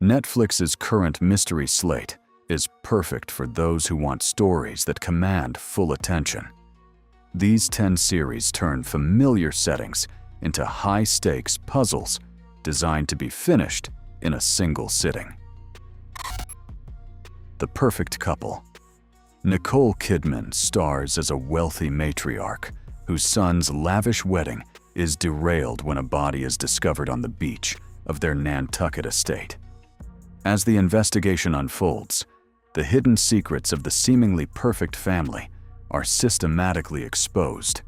Netflix's current mystery slate is perfect for those who want stories that command full attention. These 10 series turn familiar settings into high-stakes puzzles designed to be finished in a single sitting. The Perfect Couple. Nicole Kidman stars as a wealthy matriarch whose son's lavish wedding is derailed when a body is discovered on the beach of their Nantucket estate. As the investigation unfolds, the hidden secrets of the seemingly perfect family are systematically exposed,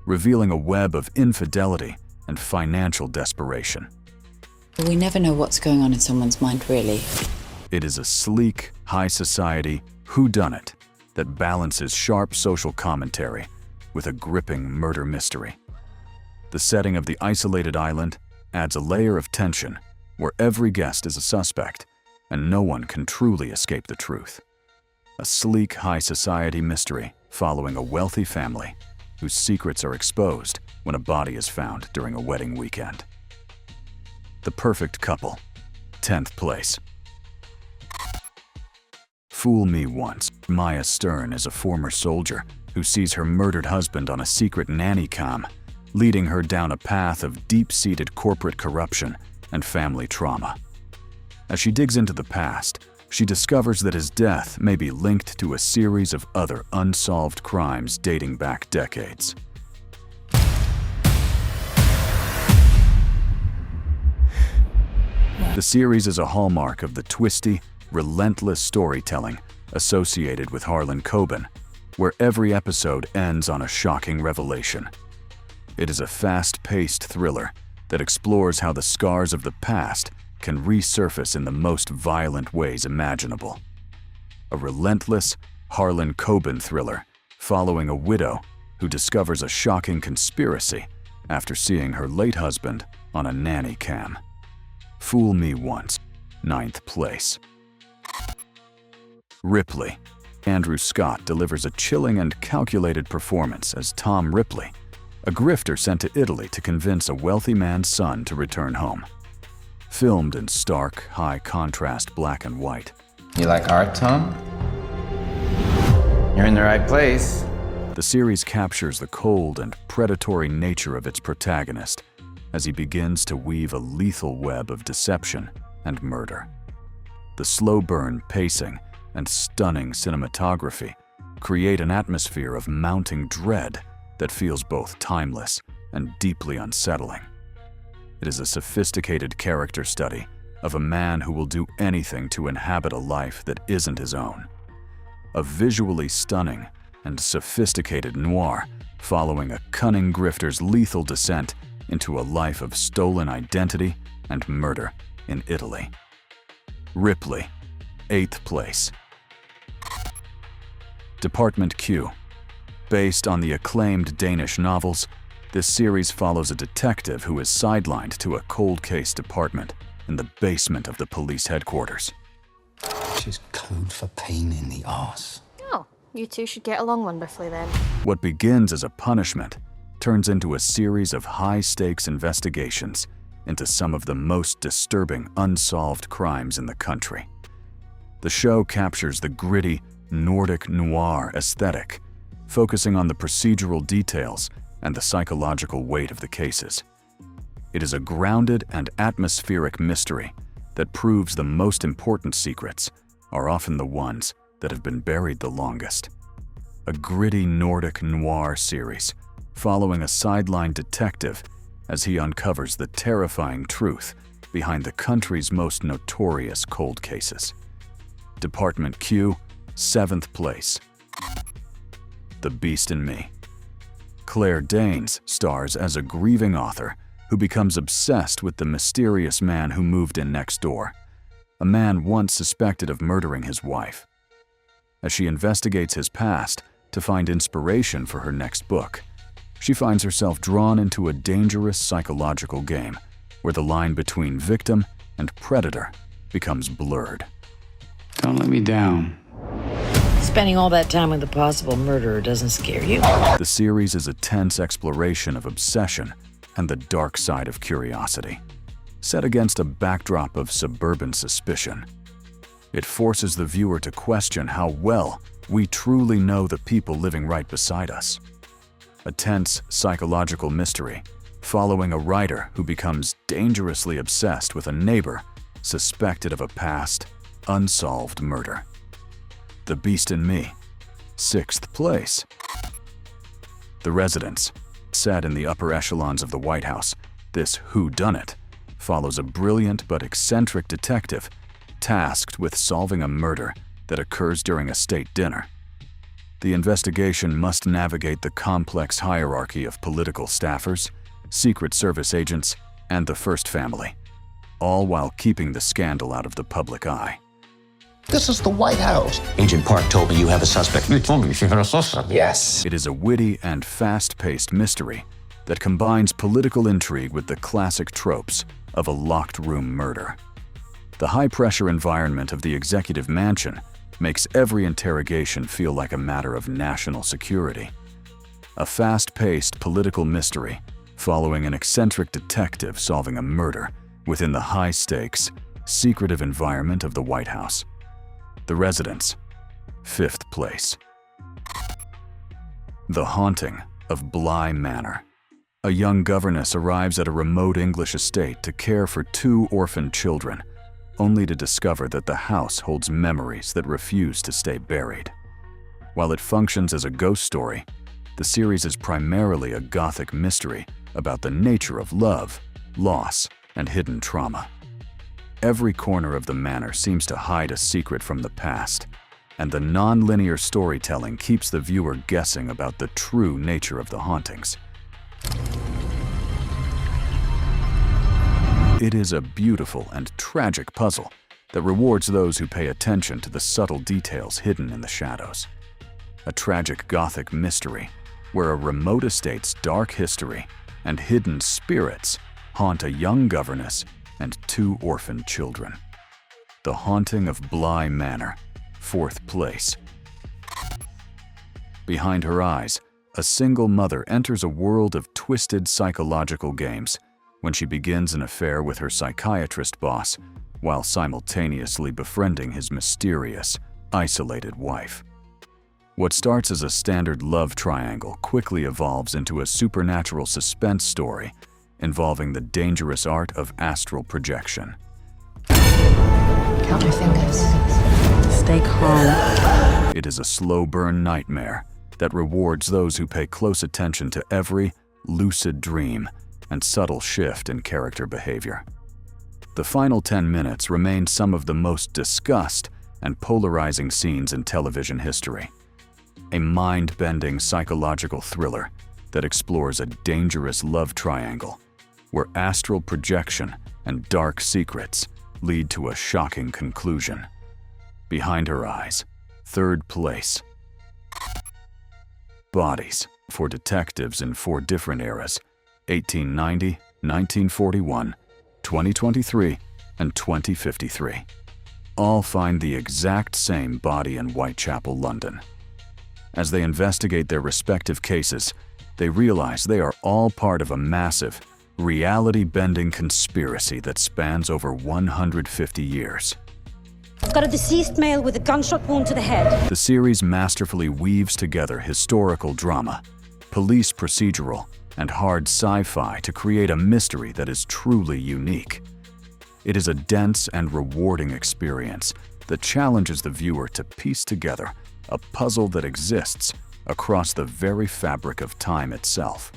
revealing a web of infidelity and financial desperation. We never know what's going on in someone's mind, really. It is a sleek, high-society whodunit that balances sharp social commentary with a gripping murder mystery. The setting of the isolated island adds a layer of tension where every guest is a suspect and no one can truly escape the truth. A sleek, high-society mystery following a wealthy family whose secrets are exposed when a body is found during a wedding weekend. The Perfect Couple. 10th place. Fool Me Once. Maya Stern is a former soldier who sees her murdered husband on a secret nanny cam, leading her down a path of deep-seated corporate corruption and family trauma. As she digs into the past, she discovers that his death may be linked to a series of other unsolved crimes dating back decades. The series is a hallmark of the twisty, relentless storytelling associated with Harlan Coben, where every episode ends on a shocking revelation. It is a fast-paced thriller that explores how the scars of the past can resurface in the most violent ways imaginable. A relentless Harlan Coben thriller following a widow who discovers a shocking conspiracy after seeing her late husband on a nanny cam. Fool Me Once. 9th place. Ripley. Andrew Scott delivers a chilling and calculated performance as Tom Ripley, a grifter sent to Italy to convince a wealthy man's son to return home. Filmed in stark, high-contrast black and white. You like art, Tom? You're in the right place. The series captures the cold and predatory nature of its protagonist as he begins to weave a lethal web of deception and murder. The slow-burn pacing and stunning cinematography create an atmosphere of mounting dread that feels both timeless and deeply unsettling. It is a sophisticated character study of a man who will do anything to inhabit a life that isn't his own. A visually stunning and sophisticated noir following a cunning grifter's lethal descent into a life of stolen identity and murder in Italy. Ripley. 8th place. Department Q. Based on the acclaimed Danish novels, this series follows a detective who is sidelined to a cold case department in the basement of the police headquarters. Which is code for pain in the arse. Oh, you two should get along wonderfully then. What begins as a punishment turns into a series of high-stakes investigations into some of the most disturbing unsolved crimes in the country. The show captures the gritty Nordic noir aesthetic, focusing on the procedural details and the psychological weight of the cases. It is a grounded and atmospheric mystery that proves the most important secrets are often the ones that have been buried the longest. A gritty Nordic noir series following a sideline detective as he uncovers the terrifying truth behind the country's most notorious cold cases. Department Q. 7th place. The Beast in Me. Claire Danes stars as a grieving author who becomes obsessed with the mysterious man who moved in next door, a man once suspected of murdering his wife. As she investigates his past to find inspiration for her next book, she finds herself drawn into a dangerous psychological game where the line between victim and predator becomes blurred. Don't let me down. Spending all that time with a possible murderer doesn't scare you? The series is a tense exploration of obsession and the dark side of curiosity. set against a backdrop of suburban suspicion. It forces the viewer to question how well we truly know the people living right beside us. A tense psychological mystery following a writer who becomes dangerously obsessed with a neighbor suspected of a past, unsolved murder. The Beast in Me, 6th place. The Residence, set in the upper echelons of the White House, this whodunit follows a brilliant but eccentric detective tasked with solving a murder that occurs during a state dinner. The investigation must navigate the complex hierarchy of political staffers, Secret Service agents, and the First Family, all while keeping the scandal out of the public eye. This is the White House. Agent Park told me you have a suspect. You told me you had a suspect. Yes. It is a witty and fast-paced mystery that combines political intrigue with the classic tropes of a locked-room murder. The high-pressure environment of the executive mansion makes every interrogation feel like a matter of national security. A fast-paced political mystery following an eccentric detective solving a murder within the high-stakes, secretive environment of the White House. The Residence, 5th place. The Haunting of Bly Manor. A young governess arrives at a remote English estate to care for 2 orphaned children, only to discover that the house holds memories that refuse to stay buried. While it functions as a ghost story, the series is primarily a gothic mystery about the nature of love, loss, and hidden trauma. Every corner of the manor seems to hide a secret from the past, and the non-linear storytelling keeps the viewer guessing about the true nature of the hauntings. It is a beautiful and tragic puzzle that rewards those who pay attention to the subtle details hidden in the shadows. A tragic gothic mystery where a remote estate's dark history and hidden spirits haunt a young governess and 2 orphaned children. The Haunting of Bly Manor, 4th place. Behind her eyes, a single mother enters a world of twisted psychological games when she begins an affair with her psychiatrist boss while simultaneously befriending his mysterious, isolated wife. What starts as a standard love triangle quickly evolves into a supernatural suspense story involving the dangerous art of astral projection. Count my fingers. Stay calm. It is a slow-burn nightmare that rewards those who pay close attention to every lucid dream and subtle shift in character behavior. The final 10 minutes remain some of the most discussed and polarizing scenes in television history. A mind-bending psychological thriller that explores a dangerous love triangle where astral projection and dark secrets lead to a shocking conclusion. Behind her eyes, 3rd place. Bodies, for detectives in 4 different eras, 1890, 1941, 2023, and 2053. All find the exact same body in Whitechapel, London. As they investigate their respective cases, they realize they are all part of a massive, reality-bending conspiracy that spans over 150 years. I've got a deceased male with a gunshot wound to the head. The series masterfully weaves together historical drama, police procedural, and hard sci-fi to create a mystery that is truly unique. It is a dense and rewarding experience that challenges the viewer to piece together a puzzle that exists across the very fabric of time itself.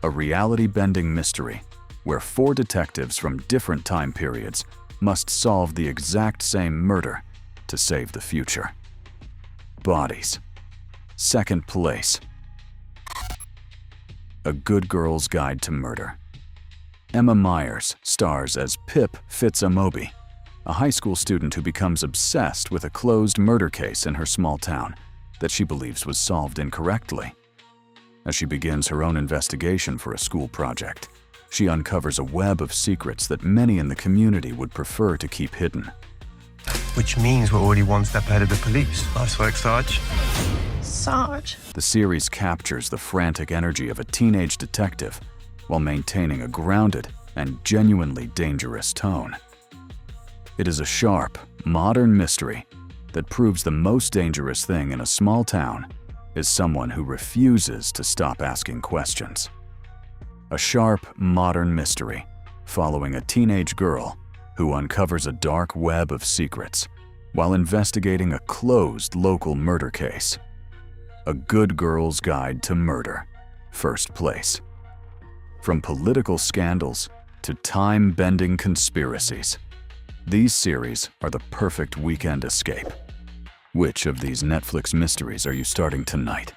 A reality-bending mystery where 4 detectives from different time periods must solve the exact same murder to save the future. Bodies, 2nd place. A Good Girl's Guide to Murder. Emma Myers stars as Pip Fitzamobi, a high school student who becomes obsessed with a closed murder case in her small town that she believes was solved incorrectly. As she begins her own investigation for a school project, she uncovers a web of secrets that many in the community would prefer to keep hidden. Which means we're already one step ahead of the police. Nice work, Sarge. Sarge. The series captures the frantic energy of a teenage detective while maintaining a grounded and genuinely dangerous tone. It is a sharp, modern mystery that proves the most dangerous thing in a small town is someone who refuses to stop asking questions. A sharp, modern mystery following a teenage girl who uncovers a dark web of secrets while investigating a closed local murder case. A Good Girl's Guide to Murder, first place. From political scandals to time-bending conspiracies, these series are the perfect weekend escape. Which of these Netflix mysteries are you starting tonight?